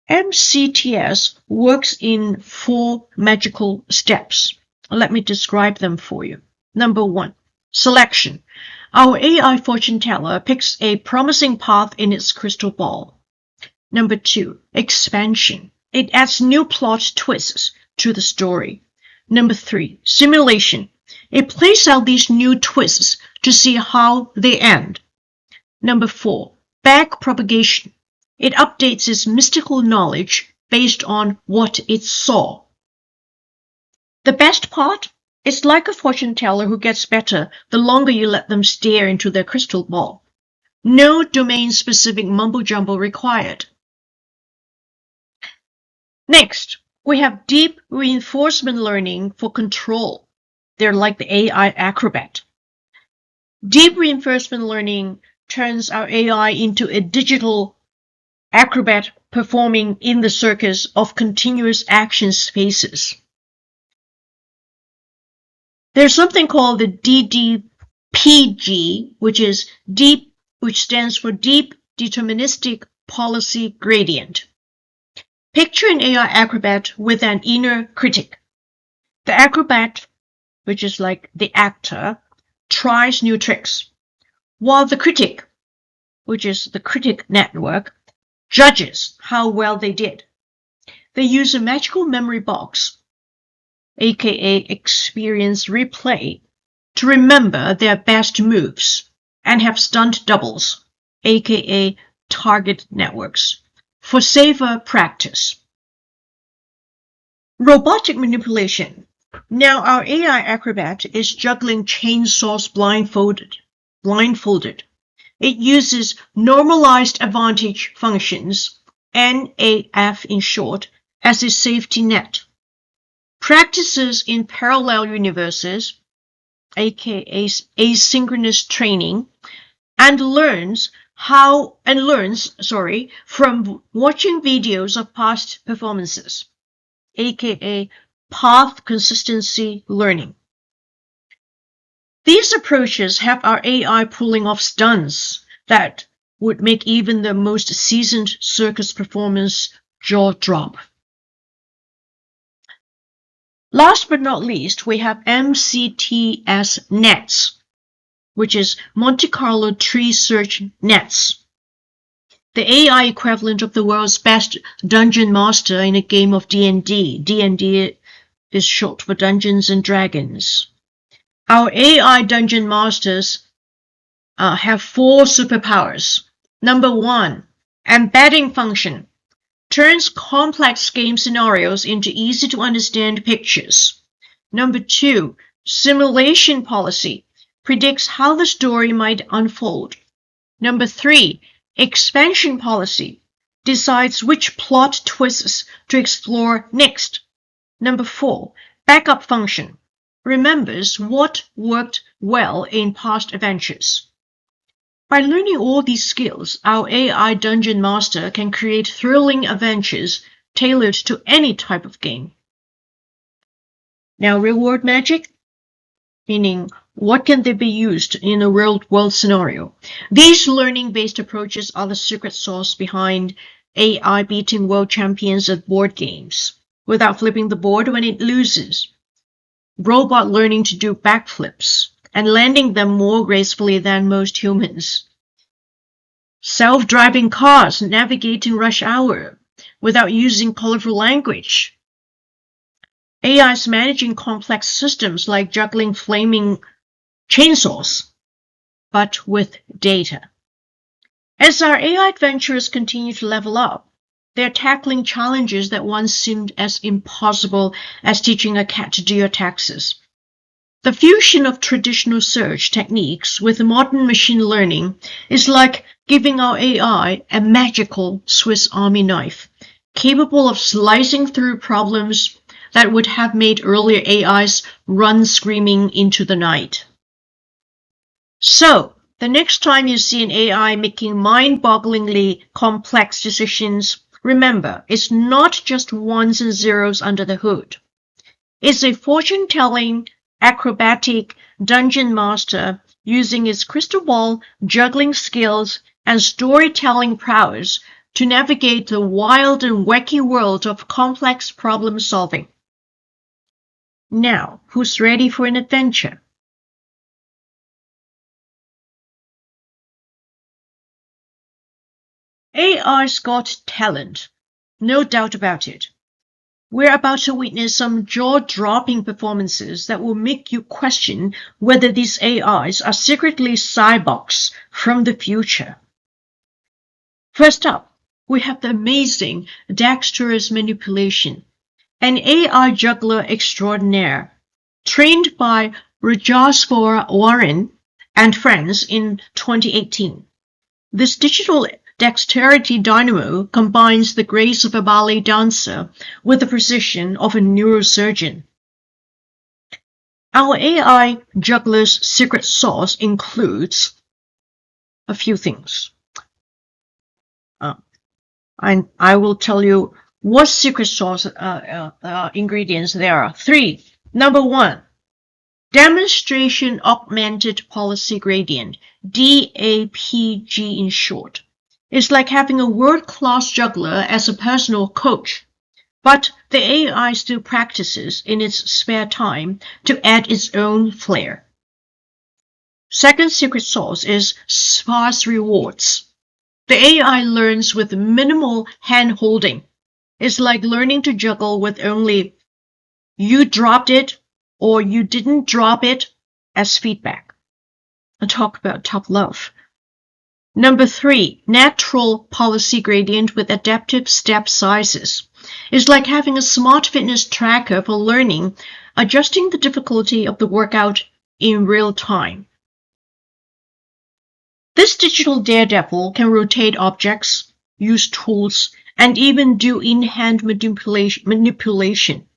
MCTS works in 4 magical steps. Let me describe them for you. Number 1, selection. Our AI fortune teller picks a promising path in its crystal ball. Number 2, expansion. It adds new plot twists to the story. Number 3, simulation. It plays out these new twists to see how they end. Number 4, back propagation. It updates its mystical knowledge based on what it saw. The best part? It's like a fortune teller who gets better the longer you let them stare into their crystal ball. No domain-specific mumbo-jumbo required. Next, we have deep reinforcement learning for control. They're like the AI acrobat. Deep reinforcement learning turns our AI into a digital acrobat performing in the circus of continuous action spaces. There's something called the DDPG, which stands for Deep Deterministic Policy Gradient. Picture an AI acrobat with an inner critic. The acrobat, which is like the actor, tries new tricks, while the critic, which is the critic network, judges how well they did. They use a magical memory box, aka experience replay, to remember their best moves and have stunt doubles, aka target networks, for safer practice. Robotic manipulation. Now our AI acrobat is juggling chainsaws blindfolded. It uses normalized advantage functions, NAF in short, as a safety net. Practices in parallel universes, aka asynchronous training, and learns from watching videos of past performances, aka path consistency learning. These approaches have our AI pulling off stunts that would make even the most seasoned circus performer's jaw drop. Last but not least, we have MCTS nets, which is Monte Carlo Tree Search Nets, the AI equivalent of the world's best dungeon master in a game of D&D. D&D is short for Dungeons and Dragons. Our AI dungeon masters have 4 superpowers. Number 1, embedding function. Turns complex game scenarios into easy-to-understand pictures. Number 2, simulation policy. Predicts how the story might unfold. Number 3, expansion policy. Decides which plot twists to explore next. Number 4, backup function. Remembers what worked well in past adventures. By learning all these skills, our AI Dungeon Master can create thrilling adventures tailored to any type of game. Now, real-world magic, meaning what can they be used in a real-world scenario? These learning-based approaches are the secret sauce behind AI beating world champions at board games without flipping the board when it loses. Robot learning to do backflips and landing them more gracefully than most humans. Self-driving cars navigating rush hour without using colorful language. AIs managing complex systems like juggling flaming chainsaws, but with data. As our AI adventurers continue to level up, they're tackling challenges that once seemed as impossible as teaching a cat to do your taxes. The fusion of traditional search techniques with modern machine learning is like giving our AI a magical Swiss Army knife, capable of slicing through problems that would have made earlier AIs run screaming into the night. So, the next time you see an AI making mind-bogglingly complex decisions, remember, it's not just ones and zeros under the hood. It's a fortune-telling, acrobatic dungeon master using his crystal ball, juggling skills, and storytelling prowess to navigate the wild and wacky world of complex problem solving. Now, who's ready for an adventure? AI's got talent, no doubt about it. We're about to witness some jaw-dropping performances that will make you question whether these AIs are secretly cyborgs from the future. First up, we have the amazing dexterous manipulation, an AI juggler extraordinaire, trained by Rajaswara Warren and friends in 2018. This digital dexterity dynamo combines the grace of a ballet dancer with the precision of a neurosurgeon. Our AI juggler's secret sauce includes a few things. I will tell you what secret sauce ingredients there are. 3. Number 1, demonstration augmented policy gradient, DAPG in short. It's like having a world-class juggler as a personal coach, but the AI still practices in its spare time to add its own flair. Second secret sauce is sparse rewards. The AI learns with minimal hand-holding. It's like learning to juggle with only "you dropped it" or "you didn't drop it" as feedback. And talk about tough love. Number 3, natural policy gradient with adaptive step sizes. It's like having a smart fitness tracker for learning, adjusting the difficulty of the workout in real time. This digital daredevil can rotate objects, use tools, and even do in-hand manipulation.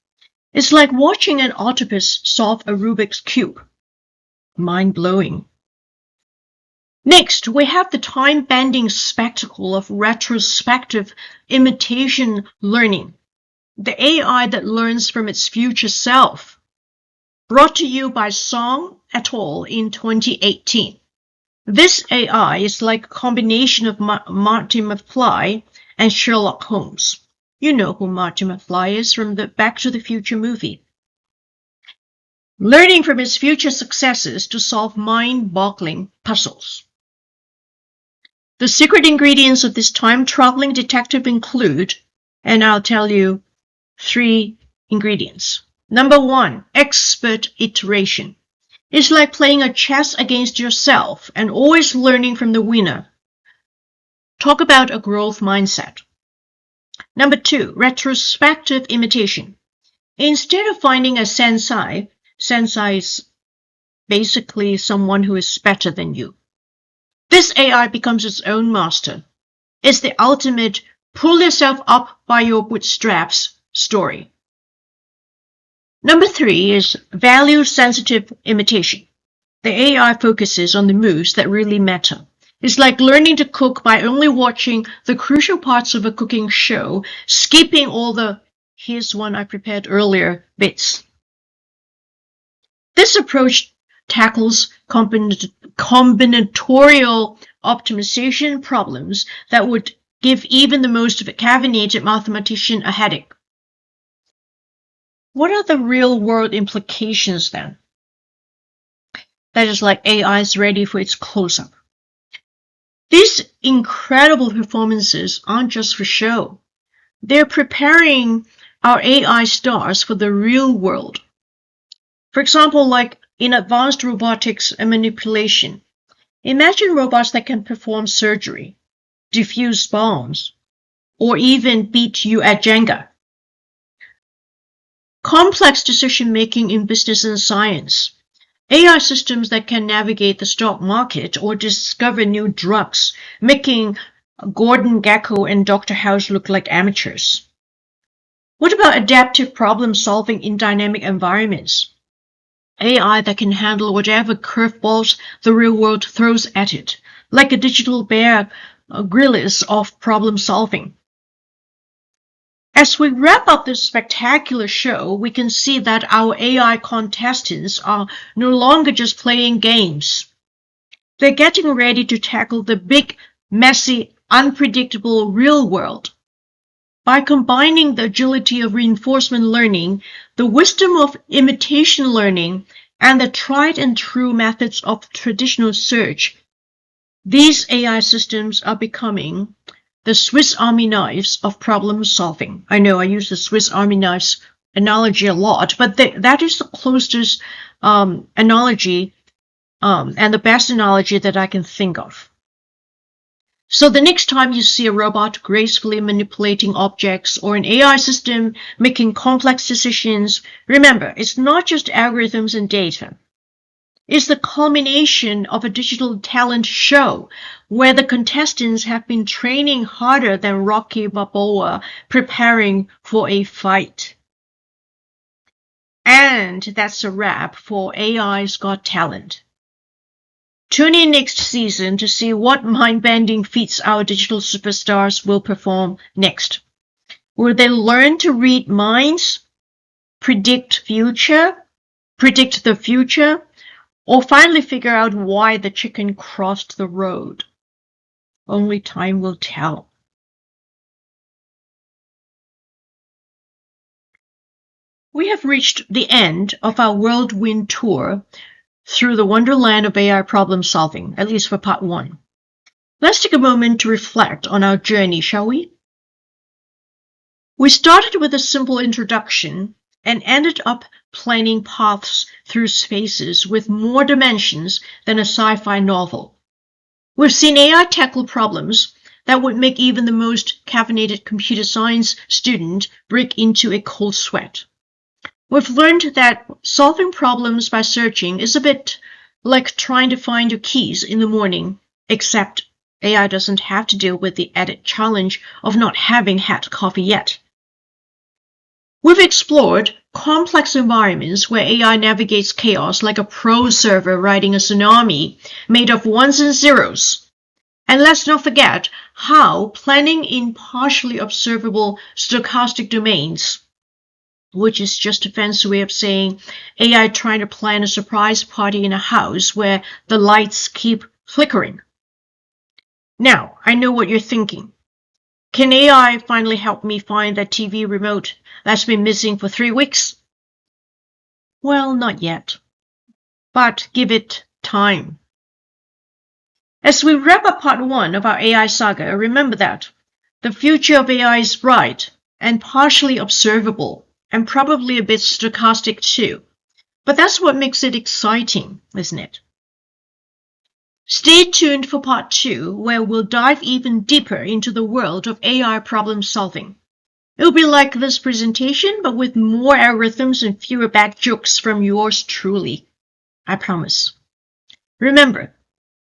It's like watching an octopus solve a Rubik's Cube. Mind-blowing. Next, we have the time-bending spectacle of retrospective imitation learning, the AI that learns from its future self. Brought to you by Song et al. In 2018. This AI is like a combination of Marty McFly and Sherlock Holmes. You know who Marty McFly is from the Back to the Future movie. Learning from its future successes to solve mind-boggling puzzles. The secret ingredients of this time-traveling detective include, and I'll tell you, 3 ingredients. Number 1, expert iteration. It's like playing a chess against yourself and always learning from the winner. Talk about a growth mindset. Number 2, retrospective imitation. Instead of finding a sensei is basically someone who is better than you. This AI becomes its own master. It's the ultimate pull yourself up by your bootstraps story. Number 3 is value-sensitive imitation. The AI focuses on the moves that really matter. It's like learning to cook by only watching the crucial parts of a cooking show, skipping all the "here's one I prepared earlier" bits. This approach tackles combinatorial optimization problems that would give even the most caffeinated mathematician a headache. What are the real-world implications then? That is like AI is ready for its close-up. These incredible performances aren't just for show. They're preparing our AI stars for the real world. For example, like in advanced robotics and manipulation. Imagine robots that can perform surgery, defuse bombs, or even beat you at Jenga. Complex decision-making in business and science. AI systems that can navigate the stock market or discover new drugs, making Gordon Gekko and Dr. House look like amateurs. What about adaptive problem-solving in dynamic environments? AI that can handle whatever curveballs the real world throws at it, like a digital Bear Grylls of problem-solving. As we wrap up this spectacular show, we can see that our AI contestants are no longer just playing games. They're getting ready to tackle the big, messy, unpredictable real world. By combining the agility of reinforcement learning, the wisdom of imitation learning, and the tried and true methods of traditional search, these AI systems are becoming the Swiss Army knives of problem solving. I know I use the Swiss Army knives analogy a lot, but that is the closest analogy and the best analogy that I can think of. So the next time you see a robot gracefully manipulating objects or an AI system making complex decisions, remember, it's not just algorithms and data. It's the culmination of a digital talent show where the contestants have been training harder than Rocky Balboa preparing for a fight. And that's a wrap for AI's Got Talent. Tune in next season to see what mind-bending feats our digital superstars will perform next. Will they learn to read minds, predict the future, or finally figure out why the chicken crossed the road? Only time will tell. We have reached the end of our whirlwind tour through the wonderland of AI problem solving, at least for part 1. Let's take a moment to reflect on our journey, shall we? We started with a simple introduction and ended up planning paths through spaces with more dimensions than a sci-fi novel. We've seen AI tackle problems that would make even the most caffeinated computer science student break into a cold sweat. We've learned that solving problems by searching is a bit like trying to find your keys in the morning except AI doesn't have to deal with the added challenge of not having had coffee yet. We've explored complex environments where AI navigates chaos like a pro server riding a tsunami made of ones and zeros. And let's not forget how planning in partially observable stochastic domains, which is just a fancy way of saying AI trying to plan a surprise party in a house where the lights keep flickering. Now, I know what you're thinking. Can AI finally help me find that TV remote that's been missing for 3 weeks? Well, not yet. But give it time. As we wrap up part 1 of our AI saga, remember that the future of AI is bright and partially observable, and probably a bit stochastic too. But that's what makes it exciting, isn't it? Stay tuned for part 2, where we'll dive even deeper into the world of AI problem solving. It'll be like this presentation, but with more algorithms and fewer bad jokes from yours truly. I promise. Remember,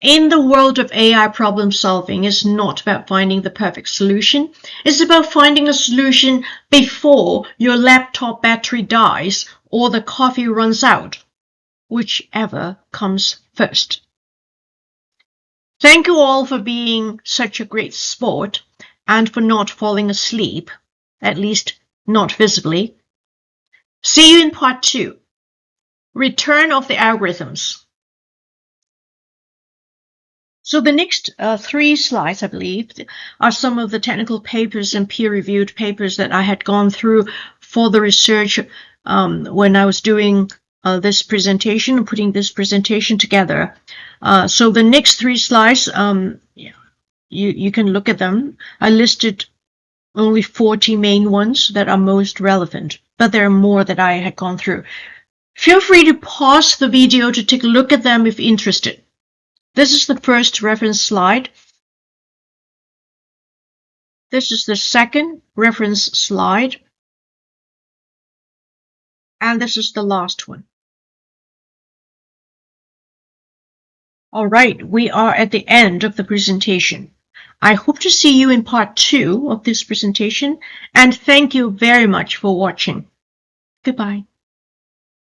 in the world of AI problem solving, it's not about finding the perfect solution. It's about finding a solution before your laptop battery dies or the coffee runs out, whichever comes first. Thank you all for being such a great sport and for not falling asleep, at least not visibly. See you in part 2, Return of the Algorithms. So the next 3 slides, I believe, are some of the technical papers and peer-reviewed papers that I had gone through for the research when I was doing this presentation and putting this presentation together. So the next 3 slides, you can look at them. I listed only 40 main ones that are most relevant, but there are more that I had gone through. Feel free to pause the video to take a look at them if interested. This is the first reference slide. This is the second reference slide. And this is the last one. All right, we are at the end of the presentation. I hope to see you in part 2 of this presentation, and thank you very much for watching. Goodbye.